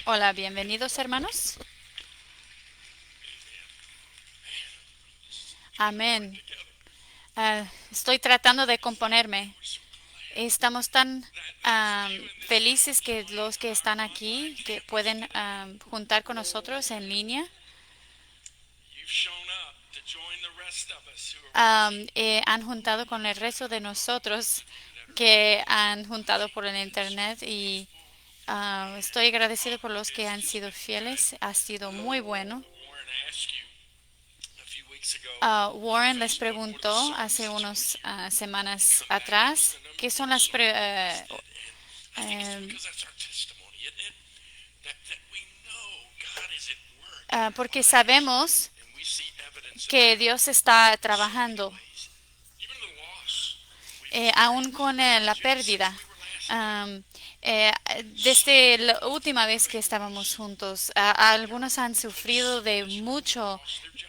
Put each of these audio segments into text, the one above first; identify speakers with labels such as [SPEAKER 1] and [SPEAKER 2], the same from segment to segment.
[SPEAKER 1] Hola, bienvenidos hermanos. Amén. Estoy tratando de componerme. Estamos tan felices que los que están aquí, que pueden juntar con nosotros en línea, han juntado con el resto de nosotros que han juntado por el internet y estoy agradecido por los que han sido fieles. Ha sido muy bueno. Warren les preguntó hace unas semanas atrás qué son eh, porque sabemos que Dios está trabajando, aún con la pérdida. Am, Desde la última vez que estábamos juntos, algunos han sufrido de mucho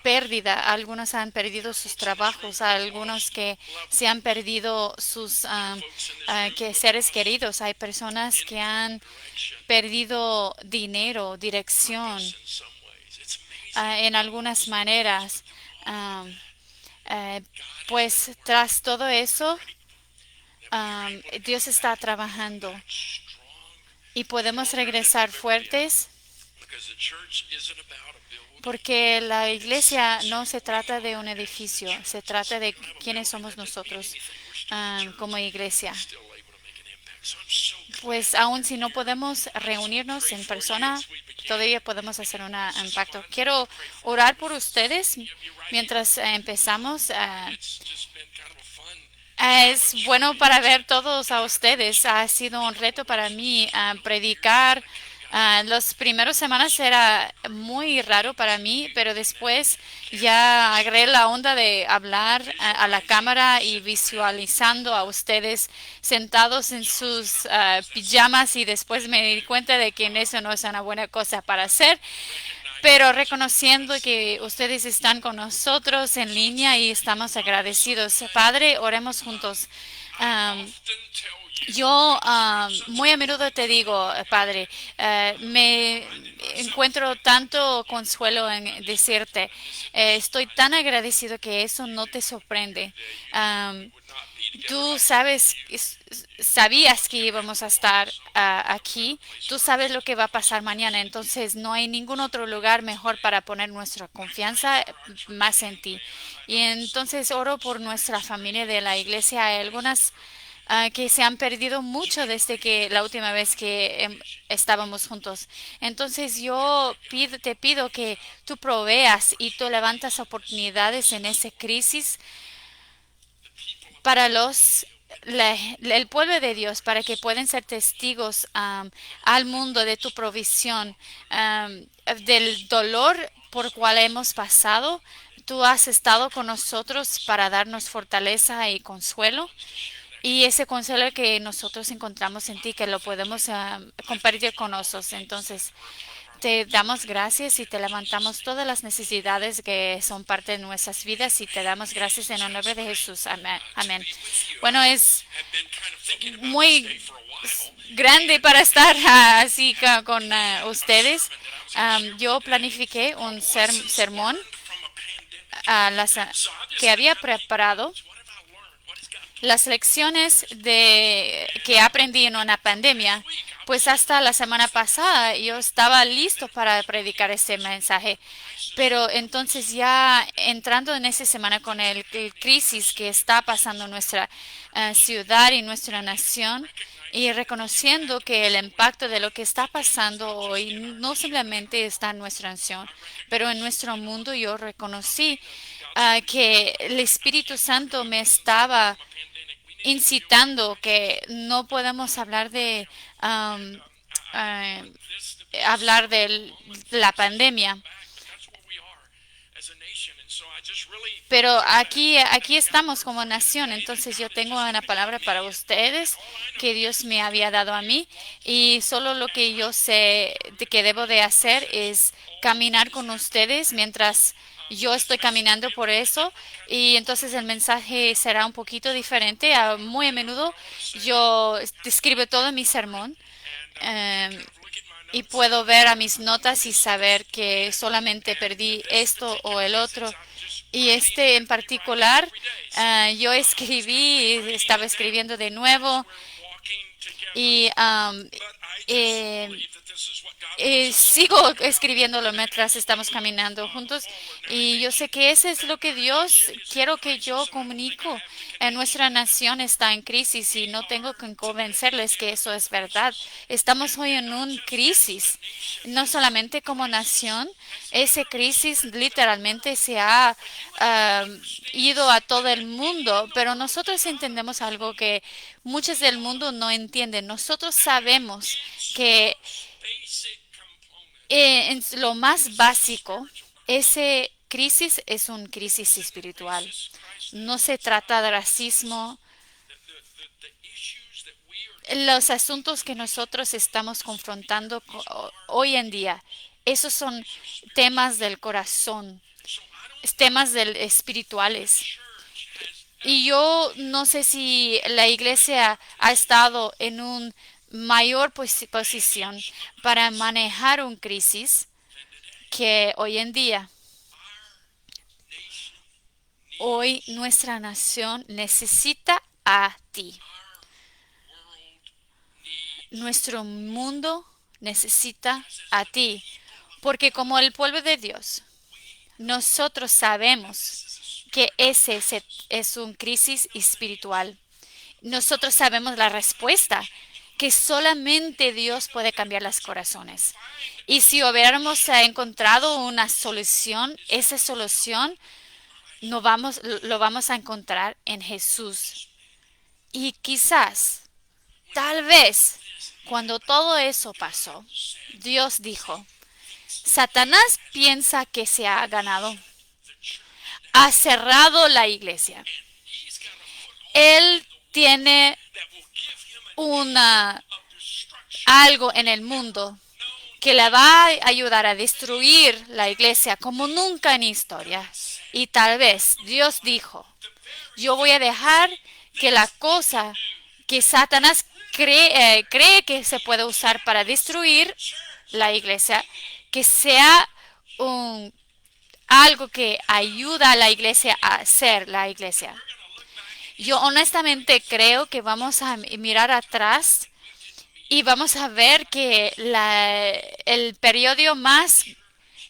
[SPEAKER 1] pérdida, algunos han perdido sus trabajos, algunos que se han perdido sus que seres queridos. Hay personas que han perdido dinero, dirección, en algunas maneras. Am, eh, pues tras todo eso, Dios está trabajando y podemos regresar fuertes porque la iglesia no se trata de un edificio, se trata de quiénes somos nosotros como iglesia. Pues aun si no podemos reunirnos en persona, todavía podemos hacer un impacto. Quiero orar por ustedes mientras empezamos. Es bueno para ver todos a ustedes. Ha sido un reto para mí predicar. Las primeras semanas era muy raro para mí, pero después ya agarré la onda de hablar a la cámara y visualizando a ustedes sentados en sus pijamas y después me di cuenta de que eso no es una buena cosa para hacer, pero reconociendo que ustedes están con nosotros en línea y estamos agradecidos. Padre, oremos juntos. Am, yo muy a menudo te digo, Padre, me encuentro tanto consuelo en decirte, estoy tan agradecido que eso no te sorprende. Tú sabías que íbamos a estar aquí, tú sabes lo que va a pasar mañana, entonces no hay ningún otro lugar mejor para poner nuestra confianza más en ti. Y entonces oro por nuestra familia de la iglesia. Hay algunas que se han perdido mucho desde que la última vez que estábamos juntos. Entonces te pido que tú proveas y tú levantas oportunidades en esa crisis para el pueblo de Dios, para que puedan ser testigos al mundo de tu provisión, del dolor por cual hemos pasado. Tú has estado con nosotros para darnos fortaleza y consuelo. Y ese consuelo que nosotros encontramos en ti, que lo podemos compartir con nosotros. Entonces, te damos gracias y te levantamos todas las necesidades que son parte de nuestras vidas y te damos gracias en el nombre de Jesús. Amén. Amén. Bueno, es muy grande para estar así con ustedes. Yo planifiqué un sermón que había preparado las lecciones que aprendí en una pandemia. Pues hasta la semana pasada yo estaba listo para predicar ese mensaje, pero entonces ya entrando en esa semana con el crisis que está pasando en nuestra ciudad y nuestra nación y reconociendo que el impacto de lo que está pasando hoy no simplemente está en nuestra nación, pero en nuestro mundo, yo reconocí que el Espíritu Santo me estaba incitando que no podemos um, eh, hablar de la pandemia. Pero aquí estamos como nación, entonces yo tengo una palabra para ustedes que Dios me había dado a mí y solo lo que yo sé de que debo de hacer es caminar con ustedes mientras yo estoy caminando por eso y entonces el mensaje será un poquito diferente. Muy a menudo yo describo todo mi sermón. y puedo ver a mis notas y saber que solamente perdí esto o el otro. Y este en particular, yo escribí, estaba escribiendo de nuevo y eh, sigo escribiéndolo mientras estamos caminando juntos y yo sé que ese es lo que Dios quiero que yo comunico. Nuestra nación está en crisis y no tengo que convencerles que eso es verdad. Estamos hoy en una crisis, no solamente como nación, esa crisis literalmente se ha ah, ido a todo el mundo, pero nosotros entendemos algo que muchos del mundo no entienden. Nosotros sabemos que en lo más básico, ese crisis es una crisis espiritual. No se trata de racismo. Los asuntos que nosotros estamos confrontando hoy en día, esos son temas del corazón, temas espirituales. Y yo no sé si la iglesia ha estado en una mayor posición para manejar una crisis que hoy en día. Hoy nuestra nación necesita a ti. Nuestro mundo necesita a ti. Porque como el pueblo de Dios, nosotros sabemos que ese es una crisis espiritual. Nosotros sabemos la respuesta, que solamente Dios puede cambiar los corazones. Y si hubiéramos encontrado una solución, esa solución lo vamos a encontrar en Jesús. Y quizás, tal vez, cuando todo eso pasó, Dios dijo, Satanás piensa que se ha ganado, ha cerrado la iglesia. Él tiene una algo en el mundo que le va a ayudar a destruir la iglesia como nunca en historia. Y tal vez Dios dijo, yo voy a dejar que la cosa que Satanás cree que se puede usar para destruir la iglesia, que sea algo que ayuda a la iglesia a ser la iglesia. Yo honestamente creo que vamos a mirar atrás y vamos a ver que el periodo más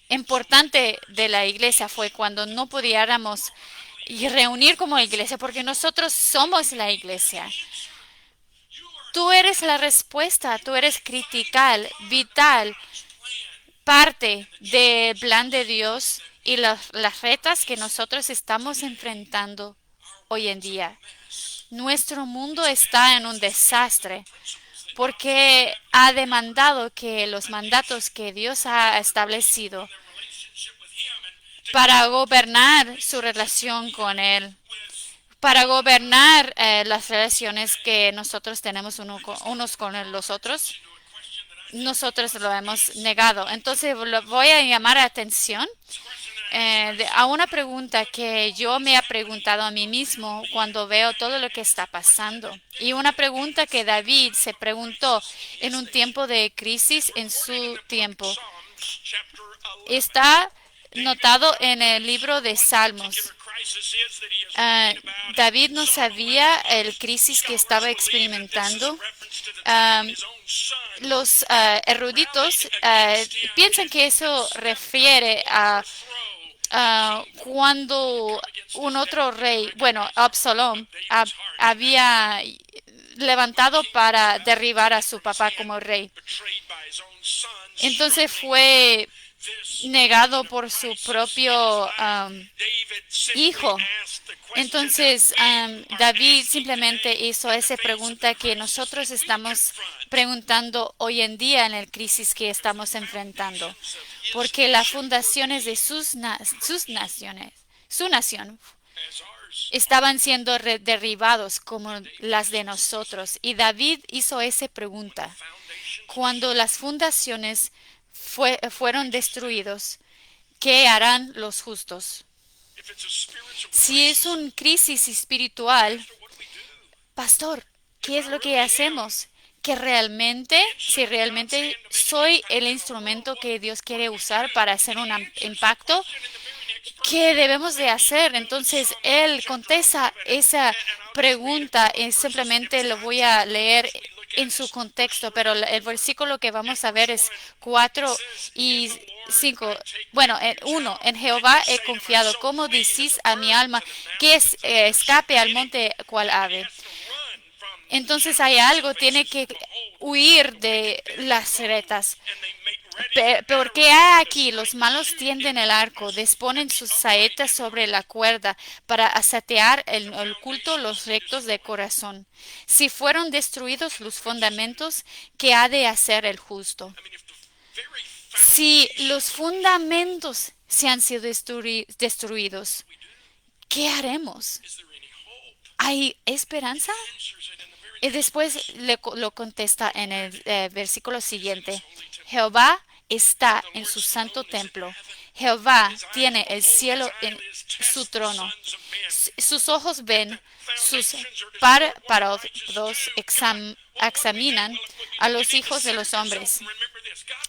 [SPEAKER 1] importante de la iglesia fue cuando no pudiéramos reunir como iglesia, porque nosotros somos la iglesia. Tú eres la respuesta, tú eres critical, vital, parte del plan de Dios y las retas que nosotros estamos enfrentando hoy en día. Nuestro mundo está en un desastre porque ha demandado que los mandatos que Dios ha establecido para gobernar su relación con Él, para gobernar las relaciones que nosotros tenemos unos con los otros, nosotros lo hemos negado. Entonces voy a llamar la atención a una pregunta que yo me he preguntado a mí mismo cuando veo todo lo que está pasando. Y una pregunta que David se preguntó en un tiempo de crisis en su tiempo. Está notado en el libro de Salmos. David no sabía el crisis que estaba experimentando. Los eruditos piensan que eso refiere a cuando un otro rey, bueno, Absalom, había levantado para derribar a su papá como rey. Entonces fue negado por su propio hijo. Entonces David simplemente hizo esa pregunta que nosotros estamos preguntando hoy en día en la crisis que estamos enfrentando. Porque las fundaciones de sus naciones, su nación, estaban siendo derribados como las de nosotros. Y David hizo esa pregunta. Cuando las fundaciones fueron destruidos, ¿qué harán los justos? Si es una crisis espiritual, pastor, ¿qué es lo que hacemos? si realmente soy el instrumento que Dios quiere usar para hacer un impacto, ¿qué debemos de hacer? Entonces él contesta esa pregunta y simplemente lo voy a leer en su contexto, pero el versículo que vamos a ver es 4 y 5. Bueno, en 1, en Jehová he confiado. ¿Cómo decís a mi alma que escape al monte cual ave? Entonces hay algo, tiene que huir de las retas. Porque aquí los malos tienden el arco, disponen sus saetas sobre la cuerda para asatear el culto los rectos de corazón. Si fueron destruidos los fundamentos, ¿qué ha de hacer el justo? Si los fundamentos se han sido destruidos, ¿qué haremos? ¿Hay esperanza? Y después lo contesta en el versículo siguiente. Jehová está en su santo templo. Jehová tiene el cielo en su trono. Sus ojos ven, sus párpados examinan a los hijos de los hombres.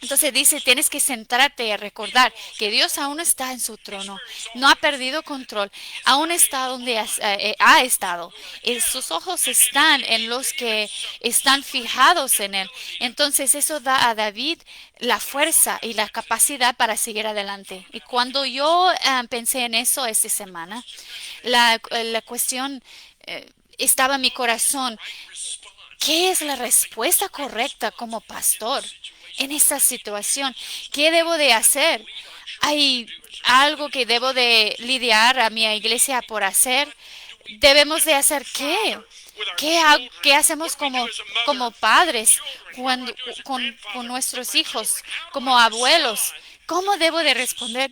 [SPEAKER 1] Entonces dice, tienes que centrarte y recordar que Dios aún está en su trono, no ha perdido control, aún está donde ha estado. Y sus ojos están en los que están fijados en Él. Entonces eso da a David la fuerza y la capacidad para seguir adelante. Y cuando yo pensé en eso esta semana, la cuestión estaba en mi corazón. ¿Qué es la respuesta correcta como pastor en esta situación? ¿Qué debo de hacer? ¿Hay algo que debo de lidiar a mi iglesia por hacer? ¿Debemos de hacer qué? ¿Qué hacemos como padres con nuestros hijos, como abuelos? ¿Cómo debo de responder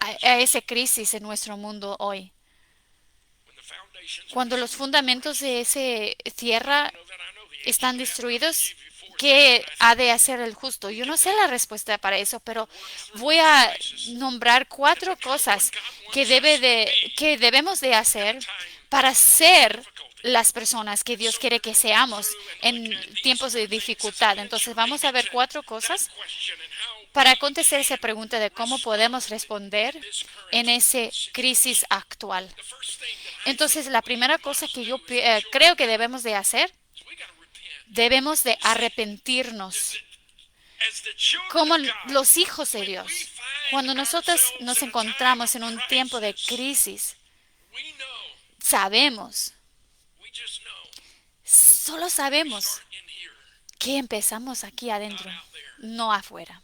[SPEAKER 1] a esa crisis en nuestro mundo hoy? Cuando los fundamentos de esa tierra están destruidos, ¿qué ha de hacer el justo? Yo no sé la respuesta para eso, pero voy a nombrar 4 cosas que debemos de hacer para ser las personas que Dios quiere que seamos en tiempos de dificultad. Entonces vamos a ver 4 cosas para contestar esa pregunta de cómo podemos responder en esa crisis actual. Entonces la primera cosa que yo creo que debemos de hacer, debemos de arrepentirnos como los hijos de Dios. Cuando nosotros nos encontramos en un tiempo de crisis, sabemos, solo sabemos que empezamos aquí adentro, no afuera.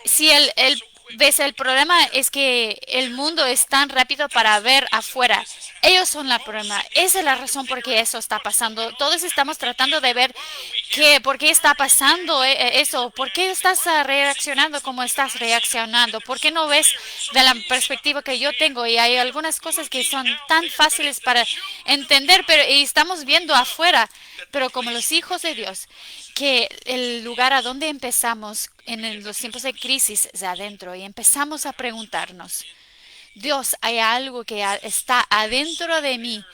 [SPEAKER 1] Si el problema es que el mundo es tan rápido para ver afuera. Ellos son el problema. Esa es la razón por qué eso está pasando. Todos estamos tratando de ver por qué está pasando eso. ¿Por qué estás reaccionando como estás reaccionando? ¿Por qué no ves de la perspectiva que yo tengo? Y hay algunas cosas que son tan fáciles para entender, pero y estamos viendo afuera. Pero como los hijos de Dios, que el lugar a donde empezamos en los tiempos de crisis es adentro y empezamos a preguntarnos, Dios, hay algo que está adentro de mí.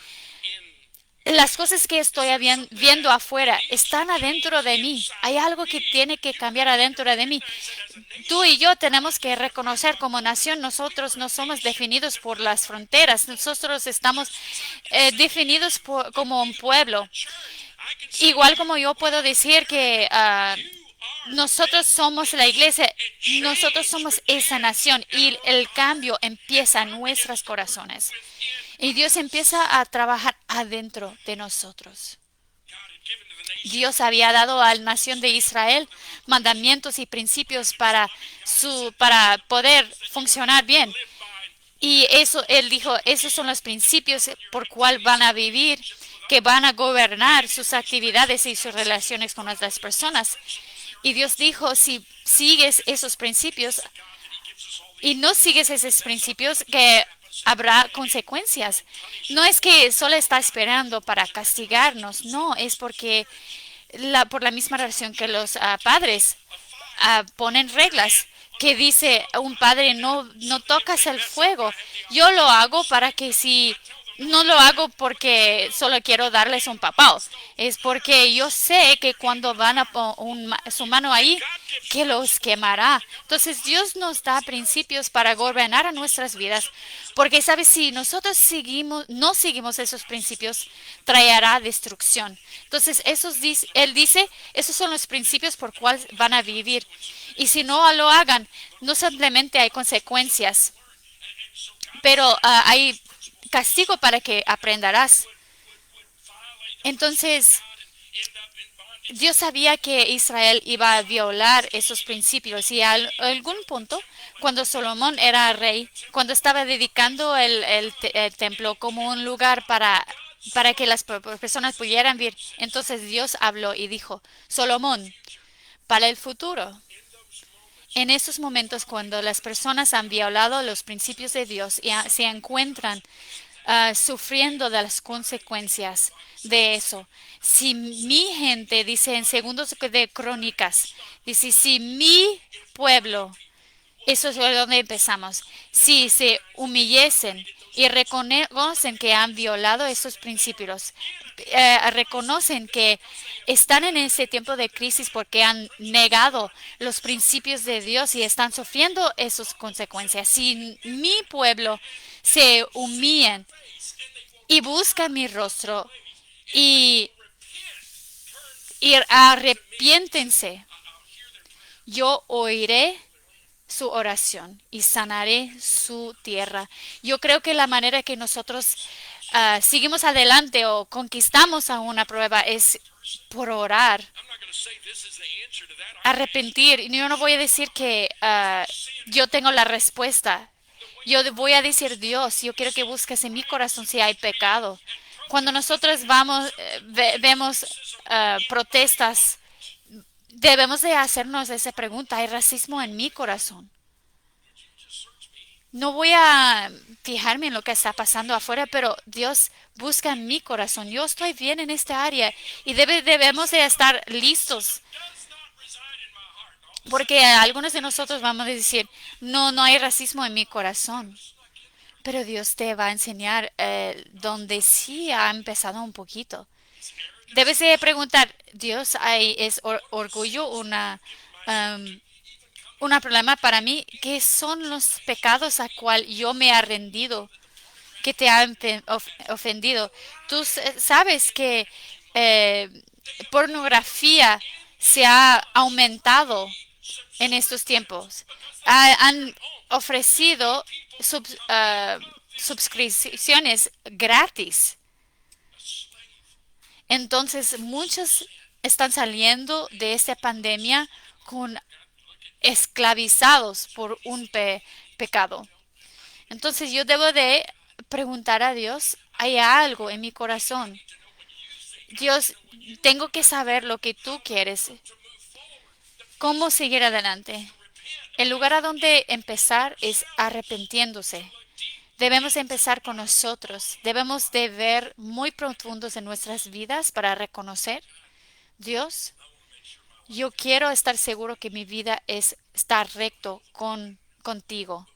[SPEAKER 1] Las cosas que estoy viendo afuera están adentro de mí. Hay algo que tiene que cambiar adentro de mí. Tú y yo tenemos que reconocer como nación, nosotros no somos definidos por las fronteras. Nosotros estamos definidos como un pueblo. Igual como yo puedo decir que nosotros somos la iglesia, nosotros somos esa nación y el cambio empieza en nuestros corazones. Y Dios empieza a trabajar adentro de nosotros. Dios había dado a la nación de Israel mandamientos y principios para poder funcionar bien. Y eso, Él dijo, esos son los principios por cual van a vivir, que van a gobernar sus actividades y sus relaciones con otras personas. Y Dios dijo, si sigues esos principios y no sigues esos principios, que habrá consecuencias. No es que solo está esperando para castigarnos, no, es porque por la misma razón que los padres ponen reglas, que dice un padre, no tocas el fuego. Yo lo hago para que si no lo hago porque solo quiero darles un papao. Es porque yo sé que cuando van a poner su mano ahí, que los quemará. Entonces Dios nos da principios para gobernar a nuestras vidas. Porque, ¿sabes? Si nosotros no seguimos esos principios, traerá destrucción. Entonces, Él dice, esos son los principios por cuales van a vivir. Y si no lo hagan, no simplemente hay consecuencias, pero hay castigo para que aprenderás. Entonces, Dios sabía que Israel iba a violar esos principios y a algún punto, cuando Salomón era rey, cuando estaba dedicando el templo como un lugar para que las personas pudieran vivir, entonces Dios habló y dijo, Salomón, para el futuro, en esos momentos cuando las personas han violado los principios de Dios y se encuentran sufriendo de las consecuencias de eso. Si mi gente, dice en segundos de Crónicas, dice, si mi pueblo, eso es donde empezamos, si se humillesen y reconocen que han violado esos principios, reconocen que están en ese tiempo de crisis porque han negado los principios de Dios y están sufriendo esas consecuencias. Si mi pueblo se humillan y buscan mi rostro y, y arrepiéntense, yo oiré su oración y sanaré su tierra. Yo creo que la manera que nosotros seguimos adelante o conquistamos a una prueba es por orar, arrepentir. Y yo no voy a decir que yo tengo la respuesta. Yo voy a decir, Dios, yo quiero que busques en mi corazón si hay pecado. Cuando nosotros vemos protestas, debemos de hacernos esa pregunta. ¿Hay racismo en mi corazón? No voy a fijarme en lo que está pasando afuera, pero Dios busca en mi corazón. Yo estoy bien en esta área y debemos de estar listos, porque algunos de nosotros vamos a decir, no, no hay racismo en mi corazón. Pero Dios te va a enseñar donde sí ha empezado un poquito. Debes de preguntar, Dios, ¿es orgullo un problema para mí? ¿Qué son los pecados a cual yo me he rendido, que te han ofendido? Tú sabes que eh, pornografía se ha aumentado en estos tiempos. Han ofrecido suscripciones gratis. Entonces, muchos están saliendo de esta pandemia con esclavizados por un pecado. Entonces, yo debo de preguntar a Dios, ¿hay algo en mi corazón? Dios, tengo que saber lo que tú quieres. ¿Cómo seguir adelante? El lugar a donde empezar es arrepintiéndose. Debemos empezar con nosotros. Debemos de ver muy profundos en nuestras vidas para reconocer, Dios, yo quiero estar seguro que mi vida está recto contigo.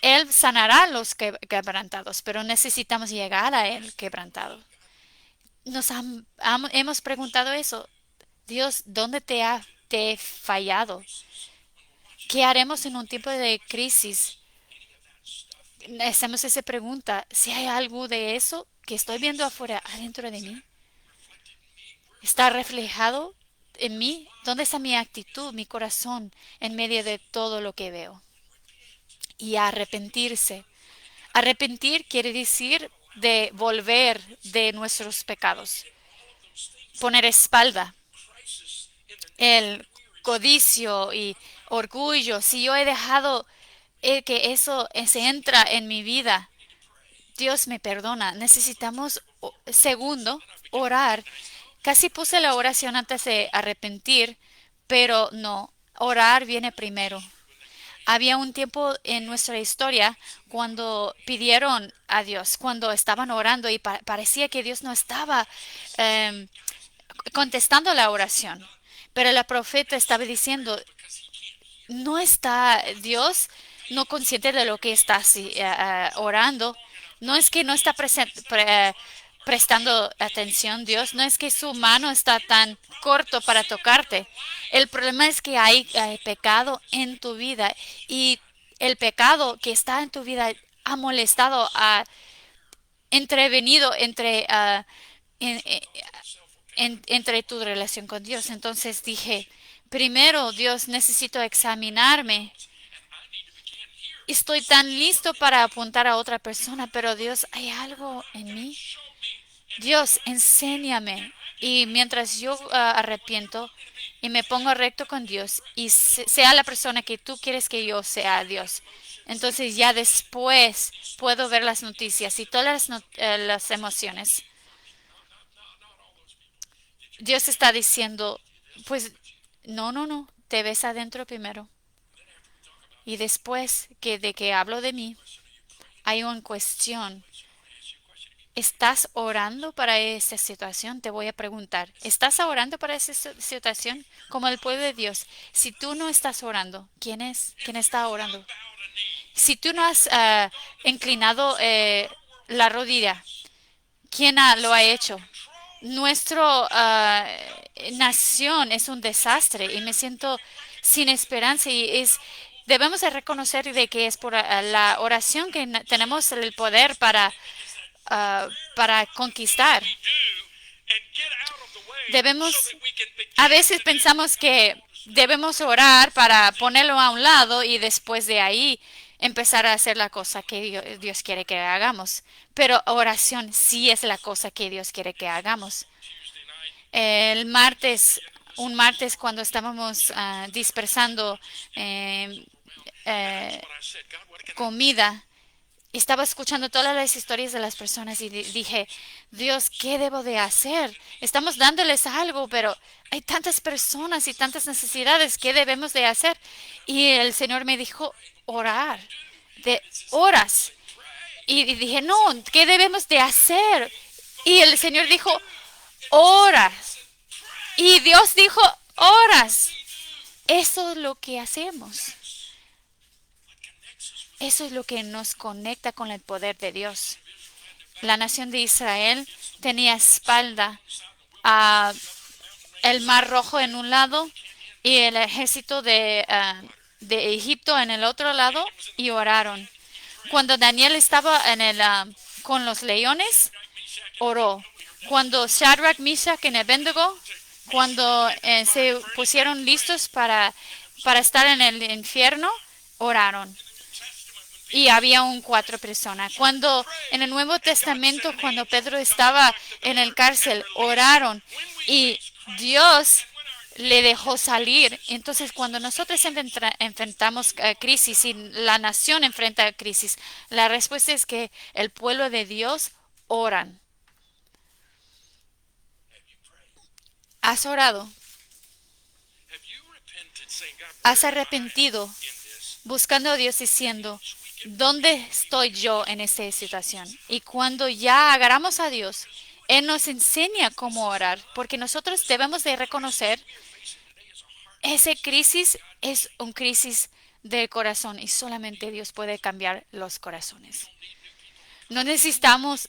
[SPEAKER 1] Él sanará a los quebrantados, pero necesitamos llegar a Él quebrantado. Hemos preguntado eso. Dios, ¿dónde te he fallado? ¿Qué haremos en un tiempo de crisis? Hacemos esa pregunta. Si hay algo de eso que estoy viendo afuera, adentro de mí, ¿está reflejado en mí? ¿Dónde está mi actitud, mi corazón en medio de todo lo que veo? Y arrepentirse. Arrepentir quiere decir de volver de nuestros pecados. Poner espalda. El codicio y orgullo. Si yo he dejado que eso se entra en mi vida, Dios me perdona. Necesitamos, segundo, orar. Casi puse la oración antes de arrepentir, pero no, orar viene primero. Había un tiempo en nuestra historia cuando pidieron a Dios, cuando estaban orando y parecía que Dios no estaba em, contestando la oración. Pero la profeta estaba diciendo, no está Dios no consciente de lo que está orando. No es que no está prestando atención Dios, no es que su mano está tan corto para tocarte. El problema es que hay pecado en tu vida y el pecado que está en tu vida ha molestado, ha entrevenido en- eh, entre tu relación con Dios. Entonces dije, primero, Dios, necesito examinarme. Estoy tan listo para apuntar a otra persona, pero Dios, ¿hay algo en mí? Dios, enséñame. Y mientras yo arrepiento y me pongo recto con Dios y sea la persona que tú quieres que yo sea, Dios. Entonces ya después puedo ver las noticias y todas las emociones. Dios está diciendo, pues no, no, no, te ves adentro primero. Y después de que hablo de mí, hay una cuestión. ¿Estás orando para esa situación? Te voy a preguntar. ¿Estás orando para esa situación? Como el pueblo de Dios. Si tú no estás orando, ¿quién es? ¿Quién está orando? Si tú no has inclinado la rodilla, ¿quién lo ha hecho? Nuestra nación es un desastre y me siento sin esperanza y debemos de reconocer de que es por la oración que tenemos el poder para conquistar. Debemos, a veces pensamos que debemos orar para ponerlo a un lado y después de ahí empezar a hacer la cosa que Dios quiere que hagamos. Pero oración sí es la cosa que Dios quiere que hagamos. El martes, un martes cuando estábamos dispersando eh, eh, comida, estaba escuchando todas las historias de las personas y dije, Dios, ¿qué debo de hacer? Estamos dándoles algo, pero hay tantas personas y tantas necesidades, ¿qué debemos de hacer? Y el Señor me dijo, orar, de horas. Y dije, no, ¿qué debemos de hacer? Y el Señor dijo, horas. Y Dios dijo, horas. Eso es lo que hacemos. Eso es lo que nos conecta con el poder de Dios. La nación de Israel tenía espalda a el Mar Rojo en un lado y el ejército de Egipto en el otro lado y oraron. Cuando Daniel estaba con los leones, oró. Cuando Shadrach, Meshach y Abednego, cuando se pusieron listos para estar en el infierno, oraron. Y había un cuatro personas. Cuando en el Nuevo Testamento, cuando Pedro estaba en el cárcel, oraron y Dios le dejó salir. Entonces, cuando nosotros enfrentamos crisis y la nación enfrenta crisis, la respuesta es que el pueblo de Dios oran. ¿Has orado? ¿Has arrepentido? Buscando a Dios diciendo, ¿dónde estoy yo en esta situación? Y cuando ya agarramos a Dios, Él nos enseña cómo orar, porque nosotros debemos de reconocer esa crisis es un crisis del corazón y solamente Dios puede cambiar los corazones. No necesitamos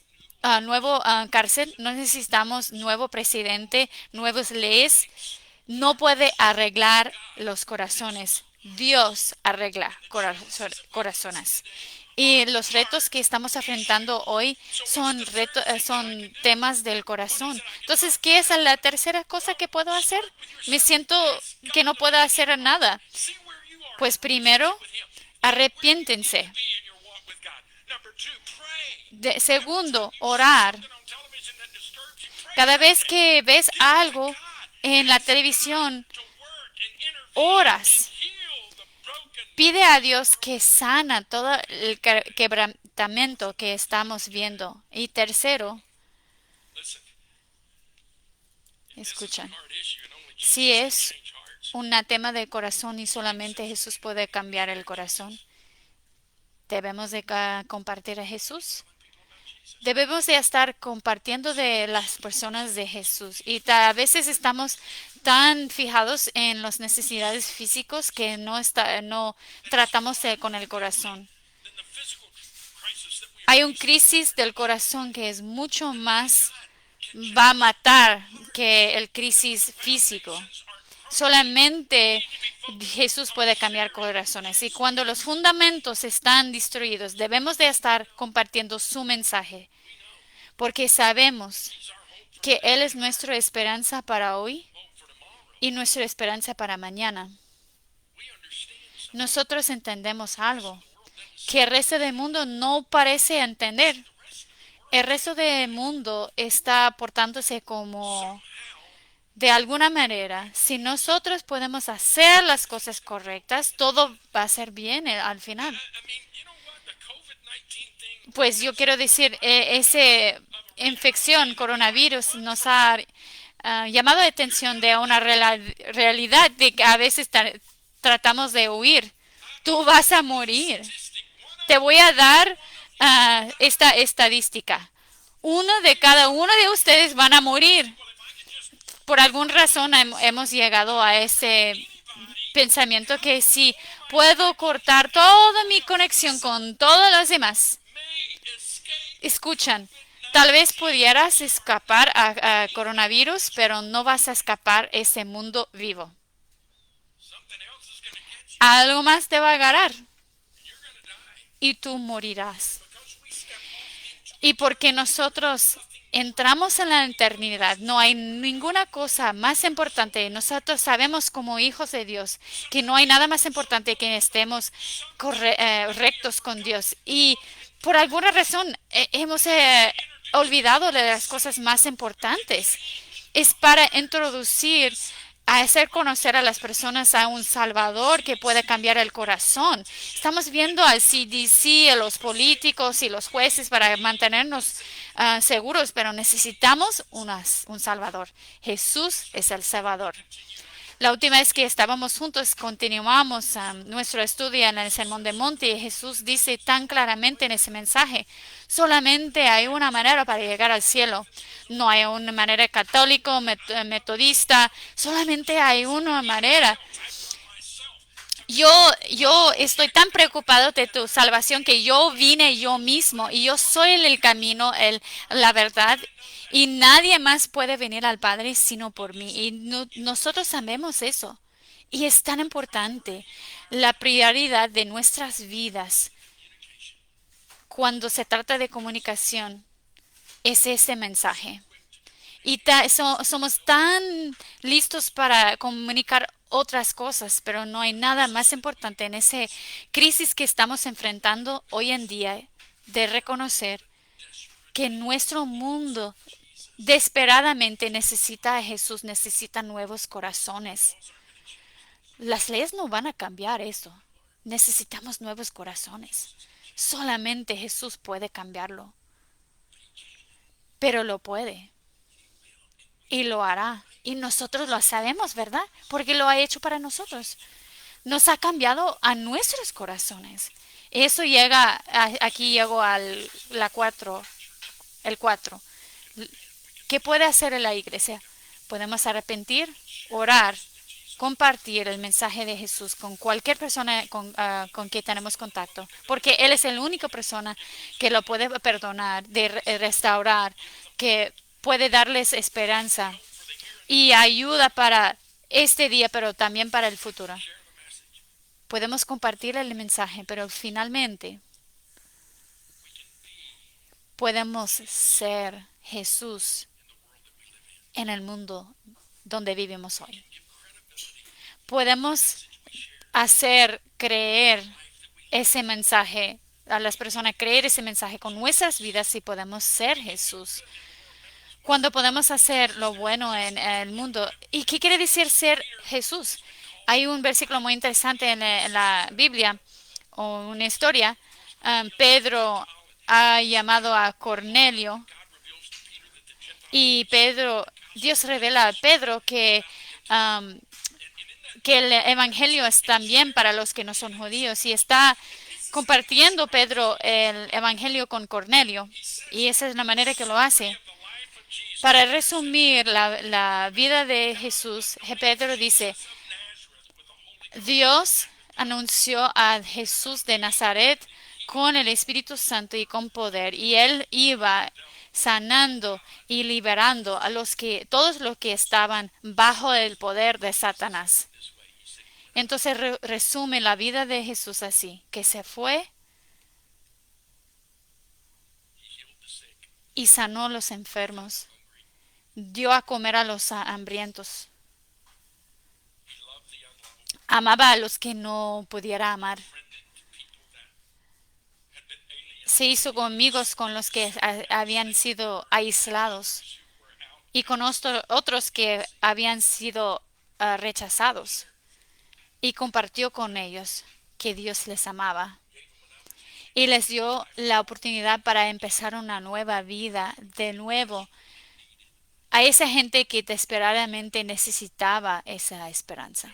[SPEAKER 1] nuevo cárcel, no necesitamos nuevo presidente, nuevas leyes. No puede arreglar los corazones. Dios arregla corazones. Y los retos que estamos enfrentando hoy son temas del corazón. Entonces, ¿qué es la tercera cosa que puedo hacer? Me siento que no puedo hacer nada. Pues primero, arrepiéntense. Segundo, orar. Cada vez que ves algo en la televisión, oras. Pide a Dios que sana todo el quebrantamiento que estamos viendo. Y tercero, escuchan, si es un tema de corazón y solamente Jesús puede cambiar el corazón, debemos de compartir a Jesús. Debemos de estar compartiendo de las personas de Jesús y a veces estamos tan fijados en las necesidades físicas que no tratamos con el corazón. Hay un crisis del corazón que es mucho más, va a matar que el crisis físico. Solamente Jesús puede cambiar corazones. Y cuando los fundamentos están destruidos, debemos de estar compartiendo su mensaje, porque sabemos que Él es nuestra esperanza para hoy y nuestra esperanza para mañana. Nosotros entendemos algo que el resto del mundo no parece entender. El resto del mundo está portándose como de alguna manera. Si nosotros podemos hacer las cosas correctas, todo va a ser bien al final. Pues yo quiero decir, esa infección, coronavirus, nos ha llamado la atención de una realidad de que a veces tratamos de huir. Tú vas a morir. Te voy a dar esta estadística. Uno de cada uno de ustedes van a morir. Por alguna razón hemos llegado a ese pensamiento que si puedo cortar toda mi conexión con todos los demás, escuchan, tal vez pudieras escapar a coronavirus, pero no vas a escapar ese mundo vivo. Algo más te va a agarrar y tú morirás. Y porque nosotros entramos en la eternidad, no hay ninguna cosa más importante. Nosotros sabemos como hijos de Dios que no hay nada más importante que estemos rectos con Dios. Y por alguna razón hemos olvidado de las cosas más importantes. Es para introducir a hacer conocer a las personas a un Salvador que puede cambiar el corazón. Estamos viendo al CDC, a los políticos y los jueces para mantenernos seguros, pero necesitamos un Salvador. Jesús es el Salvador. La última vez que estábamos juntos, continuamos nuestro estudio en el Sermón de Monte y Jesús dice tan claramente en ese mensaje, solamente hay una manera para llegar al cielo. No hay una manera católico, metodista, solamente hay una manera. Yo estoy tan preocupado de tu salvación que yo vine yo mismo y yo soy el camino, la verdad y nadie más puede venir al Padre sino por mí. Y nosotros sabemos eso. Y es tan importante la prioridad de nuestras vidas cuando se trata de comunicación. Es ese mensaje. Y somos tan listos para comunicar otras cosas, pero no hay nada más importante en esa crisis que estamos enfrentando hoy en día de reconocer que nuestro mundo desesperadamente necesita a Jesús, necesita nuevos corazones. Las leyes no van a cambiar eso. Necesitamos nuevos corazones. Solamente Jesús puede cambiarlo, pero lo puede. Y lo hará. Y nosotros lo sabemos, ¿verdad? Porque lo ha hecho para nosotros. Nos ha cambiado a nuestros corazones. Eso llega, aquí llego al la 4, el 4. ¿Qué puede hacer la iglesia? Podemos arrepentir, orar, compartir el mensaje de Jesús con cualquier persona con que tenemos contacto, porque Él es la única persona que lo puede perdonar, de restaurar, que puede darles esperanza y ayuda para este día, pero también para el futuro. Podemos compartir el mensaje, pero finalmente podemos ser Jesús en el mundo donde vivimos hoy. Podemos hacer creer ese mensaje a las personas, creer ese mensaje con nuestras vidas si podemos ser Jesús. Cuando podemos hacer lo bueno en el mundo. ¿Y qué quiere decir ser Jesús? Hay un versículo muy interesante en la Biblia, o una historia. Pedro ha llamado a Cornelio y Dios revela a Pedro que el evangelio es también para los que no son judíos y está compartiendo Pedro el evangelio con Cornelio y esa es la manera que lo hace. Para resumir la vida de Jesús, Pedro dice, Dios anunció a Jesús de Nazaret con el Espíritu Santo y con poder, y él iba sanando y liberando a todos los que estaban bajo el poder de Satanás. Entonces resume la vida de Jesús así, que se fue y sanó a los enfermos, dio a comer a los hambrientos, amaba a los que no pudiera amar, se hizo amigos con los que habían sido aislados y con otros que habían sido rechazados y compartió con ellos que Dios les amaba y les dio la oportunidad para empezar una nueva vida de nuevo a esa gente que desesperadamente necesitaba esa esperanza.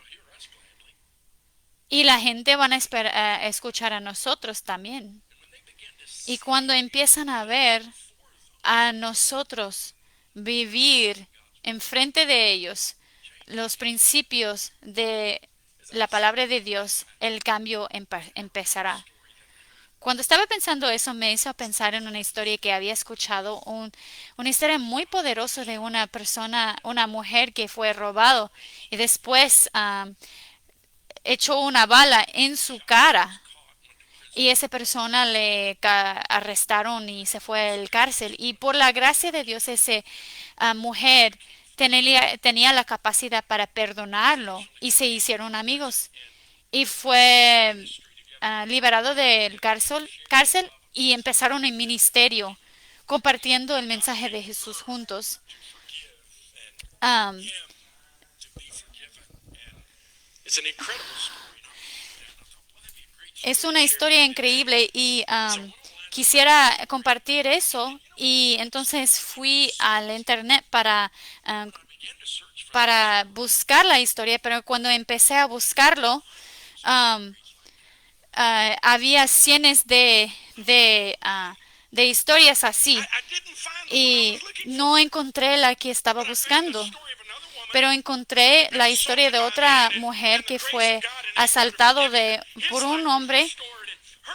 [SPEAKER 1] Y la gente van a escuchar a nosotros también. Y cuando empiezan a ver a nosotros vivir enfrente de ellos los principios de la palabra de Dios, el cambio empezará. Cuando estaba pensando eso, me hizo pensar en una historia que había escuchado, una historia muy poderosa de una persona, una mujer que fue robado y después echó una bala en su cara y esa persona le arrestaron y se fue al cárcel. Y por la gracia de Dios, esa mujer tenía la capacidad para perdonarlo y se hicieron amigos. Y fue liberado del cárcel y empezaron el ministerio compartiendo el mensaje de Jesús juntos. Am, es una historia increíble y quisiera compartir eso y entonces fui al internet am, para buscar la historia, pero cuando empecé a buscarlo, am, había cientos de historias así y no encontré la que estaba buscando, pero encontré la historia de otra mujer que fue asaltado por un hombre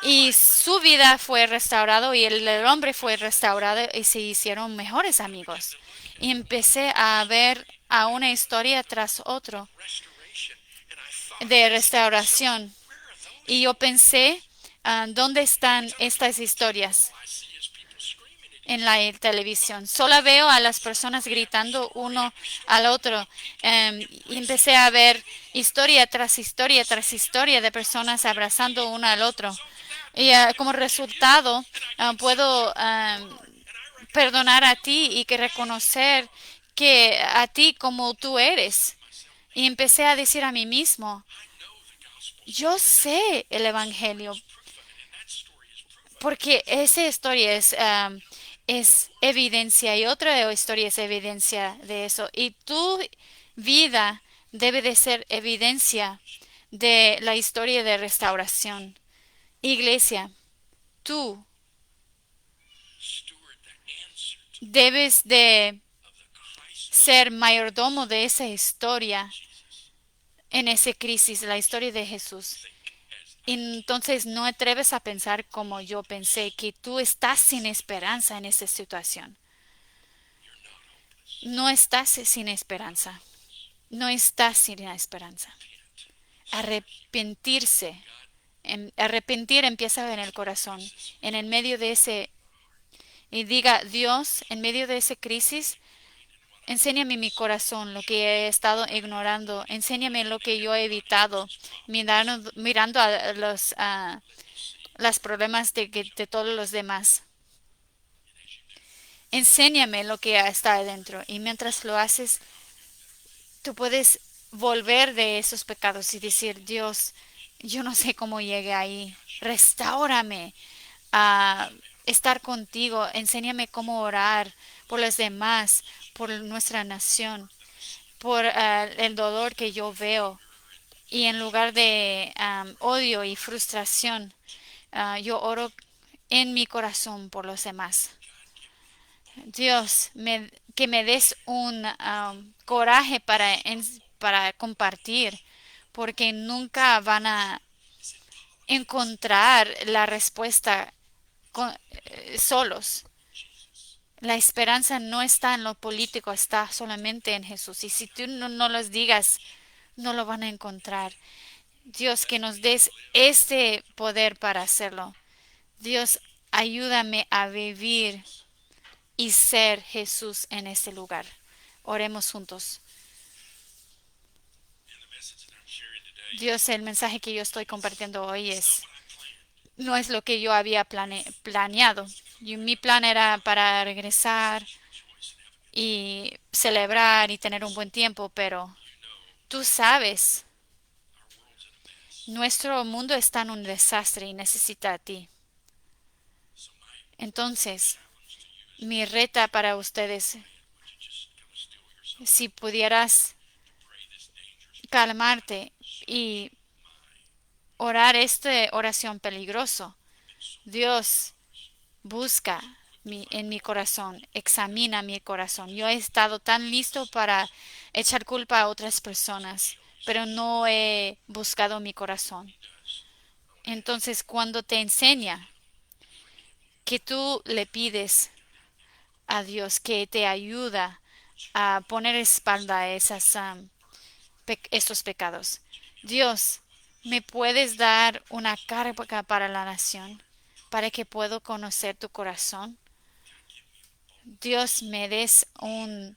[SPEAKER 1] y su vida fue restaurada y el hombre fue restaurado y se hicieron mejores amigos. Y empecé a ver a una historia tras otro de restauración. Y yo pensé, ¿dónde están estas historias en la televisión? Solo veo a las personas gritando uno al otro. Y empecé a ver historia tras historia tras historia de personas abrazando uno al otro. Y como resultado, puedo perdonar a ti y que reconocer que a ti como tú eres. Y empecé a decir a mí mismo, yo sé el Evangelio, porque esa historia es evidencia y otra historia es evidencia de eso. Y tu vida debe de ser evidencia de la historia de restauración. Iglesia, tú debes de ser mayordomo de esa historia en esa crisis, la historia de Jesús. Entonces no atreves a pensar como yo pensé, que tú estás sin esperanza en esa situación. No estás sin esperanza. No estás sin esperanza. Arrepentirse. Arrepentir empieza en el corazón. En el medio de ese, y diga, Dios, en medio de esa crisis, enséñame mi corazón, lo que he estado ignorando. Enséñame lo que yo he evitado, mirando a los problemas de todos los demás. Enséñame lo que está adentro. Y mientras lo haces, tú puedes volver de esos pecados y decir, Dios, yo no sé cómo llegué ahí. Restáurame a estar contigo. Enséñame cómo orar por los demás, por nuestra nación, por el dolor que yo veo. Y en lugar de odio y frustración, yo oro en mi corazón por los demás. Dios, que me des un coraje para compartir, porque nunca van a encontrar la respuesta solos. La esperanza no está en lo político, está solamente en Jesús. Y si tú no los digas, no lo van a encontrar. Dios, que nos des este poder para hacerlo. Dios, ayúdame a vivir y ser Jesús en este lugar. Oremos juntos. Dios, el mensaje que yo estoy compartiendo hoy no es lo que yo había planeado. Mi plan era para regresar y celebrar y tener un buen tiempo, pero tú sabes, nuestro mundo está en un desastre y necesita a ti. Entonces, mi reta para ustedes, si pudieras calmarte y orar esta oración peligroso. Dios, busca en mi corazón, examina mi corazón. Yo he estado tan listo para echar culpa a otras personas, pero no he buscado mi corazón. Entonces, cuando te enseña que tú le pides a Dios que te ayuda a poner espalda a estos pecados, Dios, ¿me puedes dar una carga para la nación, para que pueda conocer tu corazón? Dios, me des un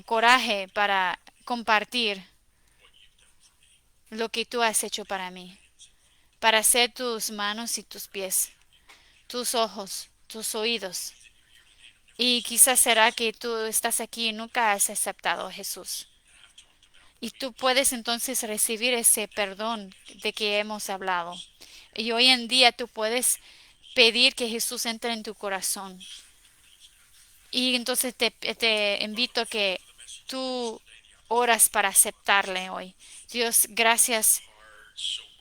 [SPEAKER 1] coraje para compartir lo que tú has hecho para mí, para ser tus manos y tus pies, tus ojos, tus oídos. Y quizás será que tú estás aquí y nunca has aceptado a Jesús. Y tú puedes entonces recibir ese perdón de que hemos hablado. Y hoy en día tú puedes pedir que Jesús entre en tu corazón. Y entonces te invito a que tú oras para aceptarle hoy. Dios, gracias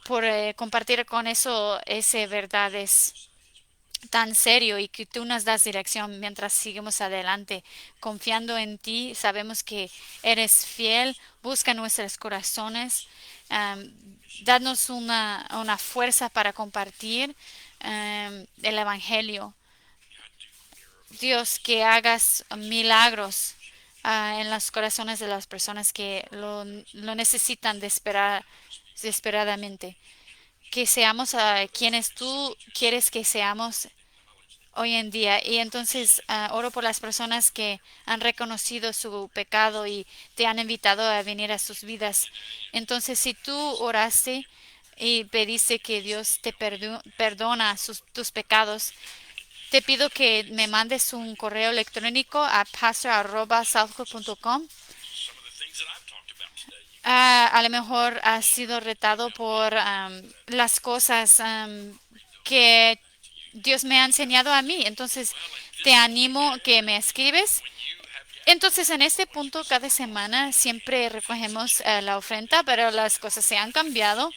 [SPEAKER 1] por compartir con eso, ese verdad es tan serio y que tú nos das dirección mientras seguimos adelante. Confiando en ti, sabemos que eres fiel, busca nuestros corazones, um, danos una fuerza para compartir el Evangelio. Dios, que hagas milagros en los corazones de las personas que lo necesitan desesperadamente. Que seamos quienes tú quieres que seamos hoy en día. Y entonces oro por las personas que han reconocido su pecado y te han invitado a venir a sus vidas. Entonces, si tú oraste y pediste que Dios te perdona tus pecados, te pido que me mandes un correo electrónico a pastor@southwood.com. A lo mejor has sido retado por las cosas que Dios me ha enseñado a mí. Entonces, te animo que me escribes. Entonces, en este punto, cada semana siempre recogemos la ofrenda, pero las cosas se han cambiado.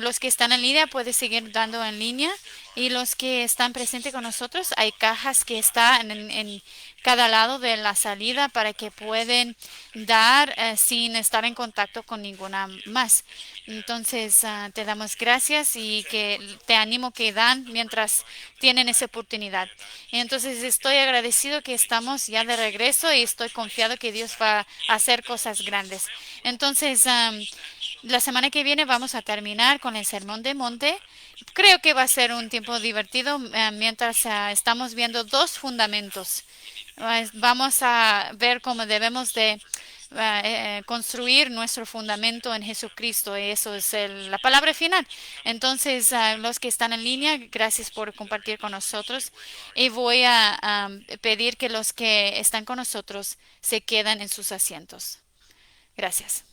[SPEAKER 1] Los que están en línea pueden seguir dando en línea y los que están presentes con nosotros, hay cajas que están en cada lado de la salida para que pueden dar sin estar en contacto con ninguna más. Entonces, te damos gracias y que te animo que dan mientras tienen esa oportunidad. Entonces, estoy agradecido que estamos ya de regreso y estoy confiado que Dios va a hacer cosas grandes. Entonces, la semana que viene vamos a terminar con el Sermón de Monte. Creo que va a ser un tiempo divertido mientras estamos viendo dos fundamentos. Vamos a ver cómo debemos de construir nuestro fundamento en Jesucristo y eso es la palabra final. Entonces, los que están en línea, gracias por compartir con nosotros y voy a pedir que los que están con nosotros se queden en sus asientos. Gracias.